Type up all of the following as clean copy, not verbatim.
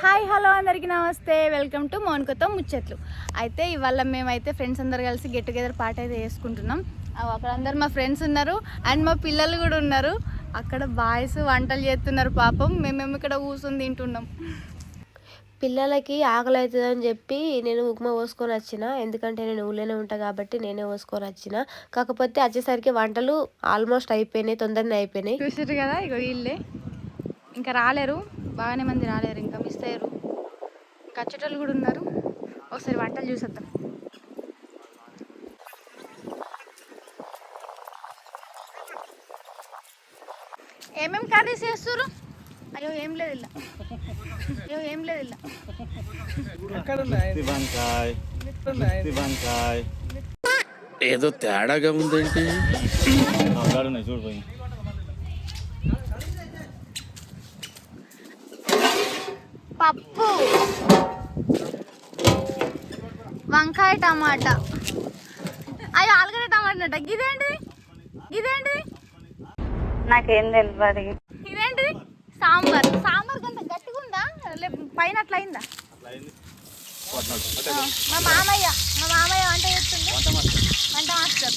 Hi hello అందరికీ నమస్తే, welcome to మౌనికతో ముచ్చట్లు. అయితే ఇవాళ మేమైతే ఫ్రెండ్స్ అందరు కలిసి గెట్ టుగెదర్ పార్టీ అయితే చేసుకుంటున్నాం. అక్కడ అందరు మా ఫ్రెండ్స్ ఉన్నారు అండ్ మా పిల్లలు కూడా ఉన్నారు. అక్కడ బాయ్స్ వంటలు చేస్తున్నారు పాపం, మేమేమో ఇక్కడ కూర్చొని తింటున్నాం. పిల్లలకి ఆకలి అవుతుందని చెప్పి నేను ఉప్మా పోసుకొని వచ్చిన, ఎందుకంటే నేను ఊళ్ళోనే ఉంటాను కాబట్టి నేనే పోసుకొని వచ్చిన. కాకపోతే వచ్చేసరికి వంటలు ఆల్మోస్ట్ అయిపోయినాయి, తొందరనే అయిపోయినాయి. చూసారు కదా, ఇక వీళ్ళే ఇంకా రాలేరు, బాగానే మంది రాలేరు, ఇంకా మిస్ అయ్యారు. ఇంకా వచ్చేటోళ్ళు కూడా ఉన్నారు. ఒకసారి వంటలు చూసేద్దాం. ఏమేమి కర్రీస్ చేస్తారు? అయ్యో ఏం లేదు ఇలా, అయ్యో ఏం లేదు ఇలా. ఏదో తేడాగా ఉందేంటి? చూడిపోయి పప్పు, వంకాయ టమాటా, అయ్యో ఆలుగడ్డ టమాటా. ఇదేంటిది ఇదేంటిది నాకేం తెలియదు. ఇదేంటిది సాంబార్. సాంబార్ కొంత గట్టిగా ఉందా, పైన అట్లా అయిందా? మా మామయ్య వంట చేస్తుంది, వంట మాస్టర్.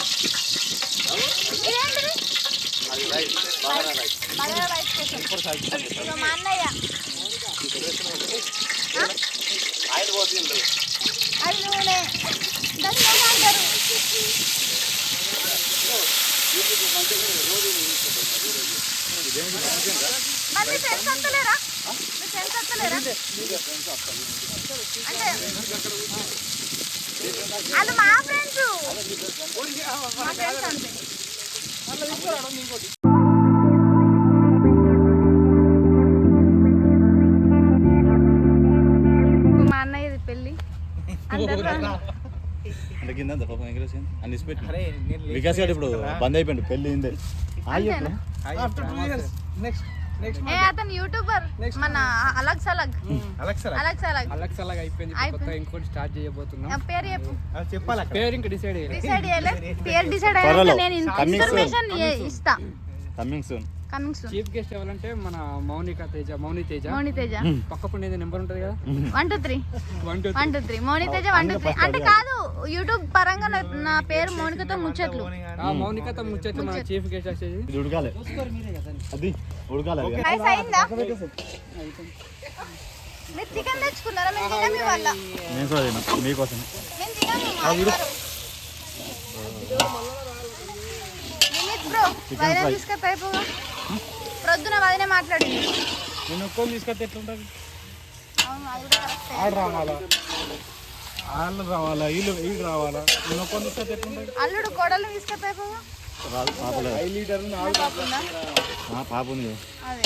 ఇదేంటిది బగారా రైస్ కోసం. మా అన్నయ్య అది నూనె, దాన్ని ఎలా అంటారు? మరి మీ ఫ్రెండ్స్ వస్తలేరా? మీ ఫ్రెండ్స్ వస్తలేరా? అంటే అది మా ఫ్రెండ్స్, మా ఫ్రెండ్స్ అంతే. మా అన్నయ్యది పెళ్ళి అంటే కింద వికాస్ గారు ఇప్పుడు బంద్ అయిపోయింది, పెళ్ళి అతను యూట్యూబర్, మన అలగ్ సలగ్ అయిపోయింది. కొత్తగా ఇంకోటి స్టార్ట్ చేయబోతున్నాం. పేరు చెప్పు. పేరు ఇంకా డిసైడ్ పేరు డిసైడ్ అయ్యాక నేను ఇన్ఫర్మేషన్ ఇస్తా. Coming soon. చీఫ్ గెస్ట్ ఎవరంటే మన మౌని తేజ. పక్కపండి ఏదో నెంబర్ ఉంటది కదా, 123 మౌని తేజ 123. అంటే కాదు, యూట్యూబ్ పరంగా నా పేరు మౌనికతో ముచ్చట్లు. మౌనికతో ముచ్చట్లు మన చీఫ్ గెస్ట్ వచ్చేది. రైస్ అయిందా? మీరు చికెన్ తెచ్చుకున్నారా? మేము తినము ఇవాళ. మీకోసం బ్రో వదిన తీసుకొస్తే అయిపోగా. ప్రొద్దున వదిన మాట్లాడింది. నేను ఒక్కని తీసుకొస్తే ఎట్లుంటుంది? అవును, అది కూడా కరెక్టే. ఆడు రావాలా, వాళ్ళు రావాలా, వీళ్ళు రావాలా? నేను ఒక్కని తీసుకొస్తే ఎట్లుంటుంది? అల్లుడు కోడలు తీసుకొస్తే అయిపోగా. 5 లీటర్లు 4 పాప ఉంది, అదే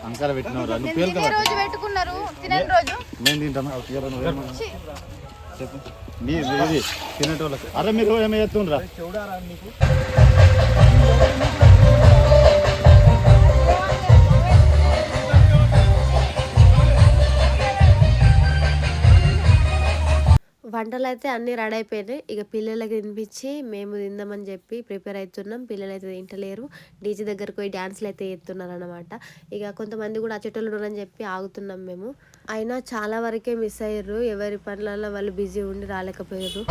అంకార పెట్టినవారు. తినే రోజు పెట్టుకున్నారు, తినని రోజు మేము తింటామా? చెప్పు ఇది తినేటోళ్ళకి. అరే మీరు ఏమి చేస్తుండ్రా? చూడారా నీకు? వంటలు అయితే అన్నీ రెడీ అయిపోయినాయి. ఇక పిల్లలకి తినిపించి మేము తిందామని చెప్పి ప్రిపేర్ అవుతున్నాం. పిల్లలు అయితే తింటలేరు, డీజే దగ్గరకు పోయి డ్యాన్స్లు అయితే చేస్తున్నారు అనమాట. ఇక కొంతమంది కూడా అచ్చేటోళ్ళు అని చెప్పి ఆగుతున్నాం మేము. అయినా చాలా వరకే మిస్ అయ్యారు, ఎవరి పనులలో వాళ్ళు బిజీ ఉండి రాలేకపోయారు.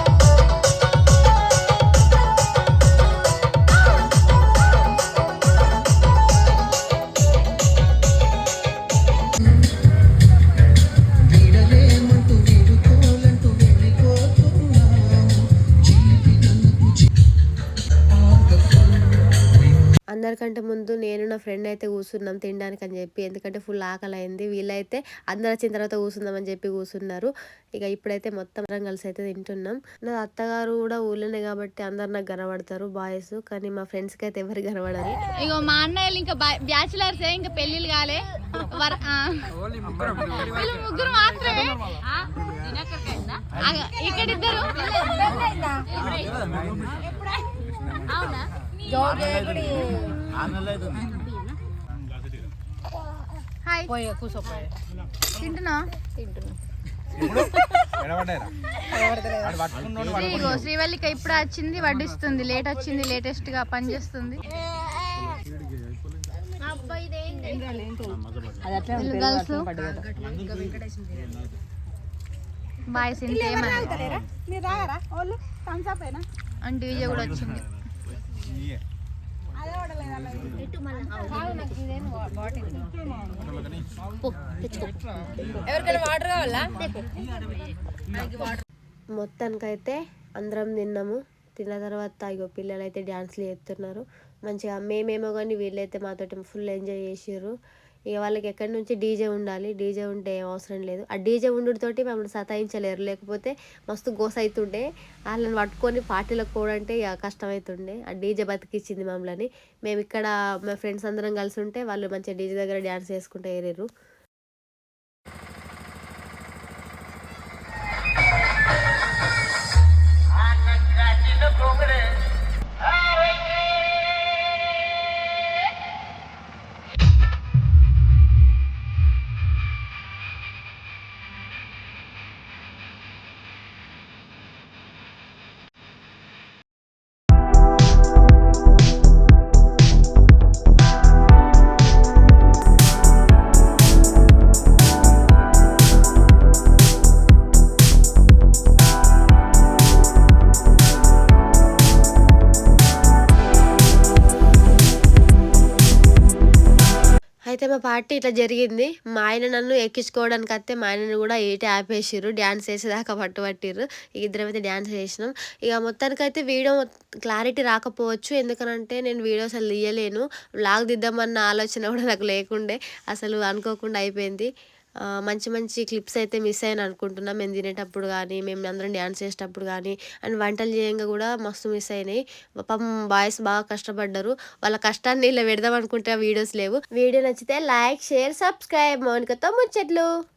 అందరికంటే ముందు నేను నా ఫ్రెండ్ అయితే కూర్చున్నాం తినడానికి అని చెప్పి, ఎందుకంటే ఫుల్ ఆకలి అయింది. వీళ్ళైతే అందరు వచ్చిన తర్వాత కూర్చుందామని చెప్పి కూర్చున్నారు. ఇక ఇప్పుడైతే మొత్తం కలిసి అయితే తింటున్నాం. నా అత్తగారు కూడా ఊళ్ళోనే కాబట్టి అందరు నాకు కనబడతారు బాయ్స్, కానీ మా ఫ్రెండ్స్కి అయితే ఎవరు కనబడరు. ఇగో మా అన్నయ్యలు ఇంకా బ్యాచులర్స్, ఇంకా పెళ్లిళ్ళు కాలే, వీళ్ళు ముగ్గురు మాత్రమే. ఇక్కడ ఇద్దరు. హాయ్, తింటున్నా. శ్రీవల్లిక ఇప్పుడు వచ్చింది, వడ్డిస్తుంది. లేట్ వచ్చింది, లేటెస్ట్ గా పనిచేస్తుంది. వీళ్ళు గర్ల్స్ బాయ్స్ అండ్ డీజే కూడా వచ్చింది. మొత్తానికైతే అందరం తిన్నాము. తిన్న తర్వాత ఇగో పిల్లలు అయితే డ్యాన్స్లు చేస్తున్నారు మంచిగా. మేమేమో కానీ వీళ్ళైతే మాతోటి ఫుల్ ఎంజాయ్ చేసారు. ఇక వాళ్ళకి ఎక్కడి నుంచి డీజే ఉండాలి, డీజే ఉంటే ఏం అవసరం లేదు. ఆ డీజే ఉండుతోటి మమ్మల్ని సతాయించలేరు, లేకపోతే మస్తు గోస అవుతుండే. వాళ్ళని పట్టుకొని పార్టీలకు పోవడంటే ఇక కష్టమవుతుండే. ఆ డీజే బతికిచ్చింది మమ్మల్ని. మేము ఇక్కడ మా ఫ్రెండ్స్ అందరం కలిసి ఉంటే వాళ్ళు మంచిగా డీజే దగ్గర డ్యాన్స్ చేసుకుంటూ ఏరారు. అయితే మా పార్టీ ఇట్లా జరిగింది. మా ఆయన నన్ను ఎక్కించుకోవడానికి వస్తే మా ఆయనను కూడా ఏటి ఆపేసిర్రు, డ్యాన్స్ వేసేదాకా పట్టుబట్టిర్రు. ఇద్దరం అయితే డ్యాన్స్ చేసినాం. ఇక మొత్తానికైతే వీడియో క్లారిటీ రాకపోవచ్చు, ఎందుకనంటే నేను వీడియో అసలు తీయలేను. వ్లాగ్ దిద్దామన్న ఆలోచన కూడా నాకు లేకుండే, అసలు అనుకోకుండా అయిపోయింది. మంచి మంచి క్లిప్స్ అయితే మిస్ అయ్యాను అనుకుంటున్నా. మేము తినేటప్పుడు కానీ, మేము అందరం డ్యాన్స్ చేసేటప్పుడు కానీ, అండ్ వంటలు చేయంగా కూడా మస్తు మిస్ అయినాయి. పాపం బాయ్స్ బాగా కష్టపడ్డారు. వాళ్ళ కష్టాన్ని ఇలా పెడదాం అనుకుంటే వీడియోస్ లేవు. వీడియో నచ్చితే లైక్, షేర్, సబ్స్క్రైబ్. మౌనికతో ముచ్చట్లు.